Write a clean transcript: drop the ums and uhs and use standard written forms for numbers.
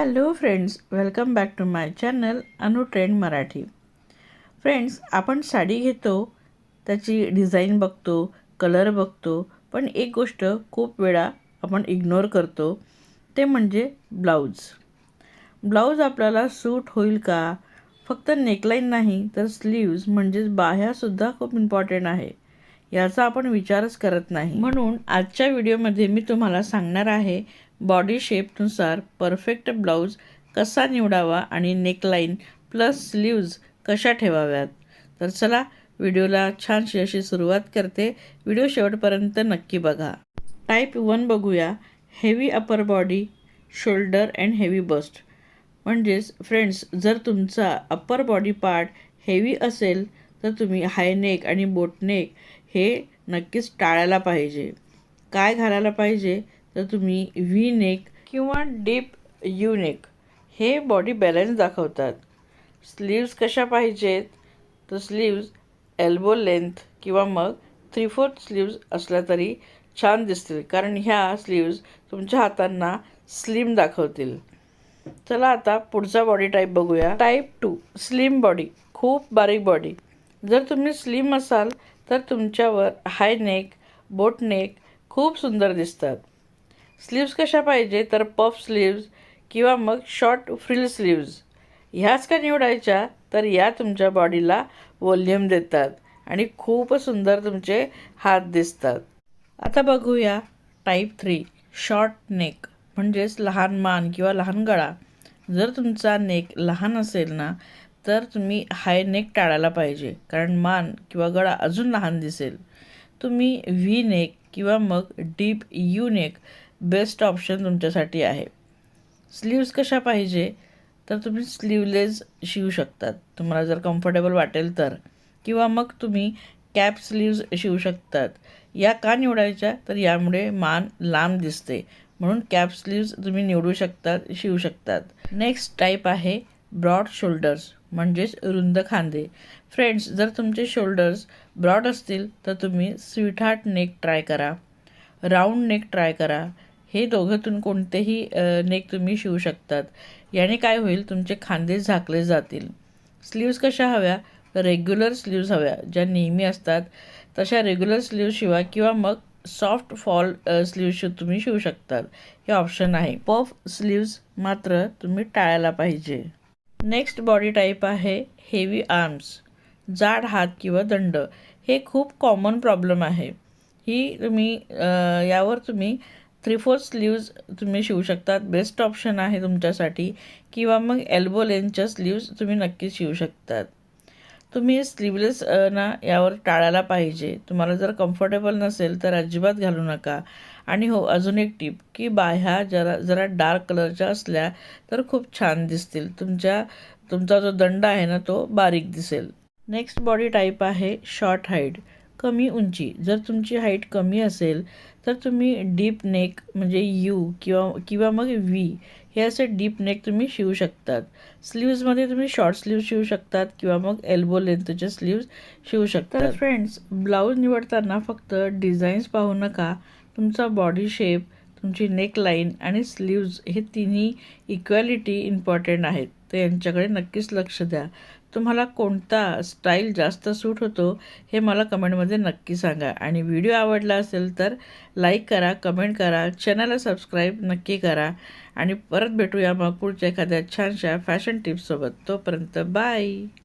Hello friends, welcome back to my channel Anu trend Marathi. Friends, आपण साडी घेतो, त्याची डिझाईन बघतो, कलर बघतो, पण एक गोष्ट खूप वेळा आपण इग्नोर करतो, ते म्हणजे ब्लाऊज. ब्लाऊज आपल्याला सूट होईल का? फक्त नेकलाईन नाही तर स्लीव्ज म्हणजेच बाह्यासुद्धा खूप इम्पॉर्टंट आहे. याचा आपण विचारच करत नाही. म्हणून आजच्या व्हिडिओमध्ये मी तुम्हाला सांगणार आहे बॉडी शेपनुसार परफेक्ट ब्लाऊज कसा निवडावा आणि नेकलाईन प्लस स्लीव्ज कशा ठेवाव्यात. तर चला व्हिडिओला छानशी अशी सुरुवात करते. व्हिडिओ शेवटपर्यंत नक्की बघा. टाईप 1 बघूया. Heavy upper body, shoulder and heavy bust. म्हणजेच फ्रेंड्स, जर तुमचा अप्पर बॉडी पार्ट हेवी असेल तर तुम्ही हाय नेक आणि बोट नेक हे नक्कीच टाळायला पाहिजे. काय घालायला पाहिजे तर तुम्ही व्ही नेक किंवा डीप यू नेक हे बॉडी बॅलन्स दाखवतात. स्लीव्ज कशा पाहिजेत तर स्लीव्ज एल्बो लेंथ किंवा मग 3/4 स्लीव्ज असल्या तरी छान दिसतील, कारण ह्या स्लीव्ज तुमच्या हातांना स्लिम दाखवतील. चला आता पुढचा बॉडी टाईप बघूया. टाईप 2 स्लिम बॉडी, खूप बारीक बॉडी. जर तुम्ही स्लिम असाल तर तुमच्यावर हाय नेक, बोट नेक खूप सुंदर दिसतात. स्लीव्ज कशा पाहिजे तर पफ स्लीव्ज किंवा मग शॉर्ट फ्रिल स्लीव्ज. ह्याच का निवडायच्या तर या तुमच्या बॉडीला व्हॉल्यूम देतात आणि खूप सुंदर तुमचे हात दिसतात. आता बघूया टाईप 3 शॉर्ट नेक, म्हणजेच लहान मान किंवा लहान गळा. जर तुमचा नेक लहान असेल ना तर तुम्ही हाय नेक टाळायला पाहिजे, कारण मान किंवा गळा अजून लहान दिसेल. तुम्ही व्ही नेक किंवा मग deep you neck best option तुमच्यासाठी आहे. स्लीव्ज कशा पाहिजे तर तुम्ही स्लीवलेस शिवू शकतात, तुम्हाला जर कम्फर्टेबल वाटेल तर, किंवा मग तुम्ही कॅप स्लीव्ज शिवू शकतात. या का निवडायच्या तर यामुळे मान लांब दिसते, म्हणून कॅप स्लीव्ज तुम्ही निवडू शकतात, शिवू शकतात. नेक्स्ट टाईप आहे ब्रॉड शोल्डर्स, म्हणजेच रुंद खांदे. फ्रेंड्स, जर तुमचे शोल्डर्स ब्रॉड असतील तर तुम्ही स्वीटहार्ट नेक ट्राय करा, राऊंड नेक ट्राय करा. हे दोघांतून कोणतेही नेक तुम्ही शिवू शकतात. याने काय होईल, तुमचे खांदे झाकले जातील. स्लीव्ज कशा हव्या तर रेग्युलर स्लीव्ज हव्या, ज्या नेहमी असतात तशा रेग्युलर स्लीव्ज शिवा, किंवा मग सॉफ्ट फॉल स्लीव्ज तुम्ही शिवू शकतात. हे ऑप्शन आहे. पफ स्लीव्ज मात्र तुम्ही टाळायला पाहिजे. नेक्स्ट बॉडी टाईप आहे हेवी आर्म्स, जाड हात किंवा दंड. हे खूप कॉमन प्रॉब्लेम आहे. ही तुम्ही यावर तुम्ही 3/4 स्लीव्ज तुम्ही शिवू शकतात, बेस्ट ऑप्शन आहे तुमच्यासाठी, किंवा मग एल्बो लेंथच्या स्लीव्ज तुम्ही नक्कीच शिवू शकतात. तुम्ही स्लीवलेस ना यावर टाळायला पाहिजे. तुम्हाला जर कम्फर्टेबल नसेल तर अजिबात घालू नका. आणि हो, अजून एक टिप की बाह्या जरा डार्क कलरच्या असल्या तर खूप छान दिसतील. तुमचा जो दंड आहे ना तो बारीक दिसेल. नेक्स्ट बॉडी टाईप आहे शॉर्ट हाईट, कमी उंची. जर तुमची हाईट कमी असेल तर तुम्ही डीप नेक म्हणजे यू किंवा मग व्ही हे असे डीप नेक तुम्ही शिवू शकतात. स्लीव्जमध्ये तुम्ही शॉर्ट स्लीव्ज शिवू शकतात किंवा मग एल्बो लेंथचे स्लीव्ज शिवू शकतात. तर फ्रेंड्स, ब्लाऊज निवडताना फक्त डिझाईन्स पाहू नका, तुमचा बॉडी शेप, तुमची नेकलाईन आणि स्लीव्ज हे तिन्ही इक्वॅलिटी इम्पॉर्टंट आहेत. तर यांच्याकडे नक्कीच लक्ष द्या. तुम्हाला कोणता स्टाईल जास्त सूट होतो हे मला कमेंटमध्ये नक्की सांगा. आणि व्हिडिओ आवडला असेल तर लाईक करा, कमेंट करा, चॅनलला सबस्क्राईब नक्की करा. आणि परत भेटूया मग पुढच्या एखाद्या छानशा फॅशन टिप्ससोबत. तोपर्यंत बाय.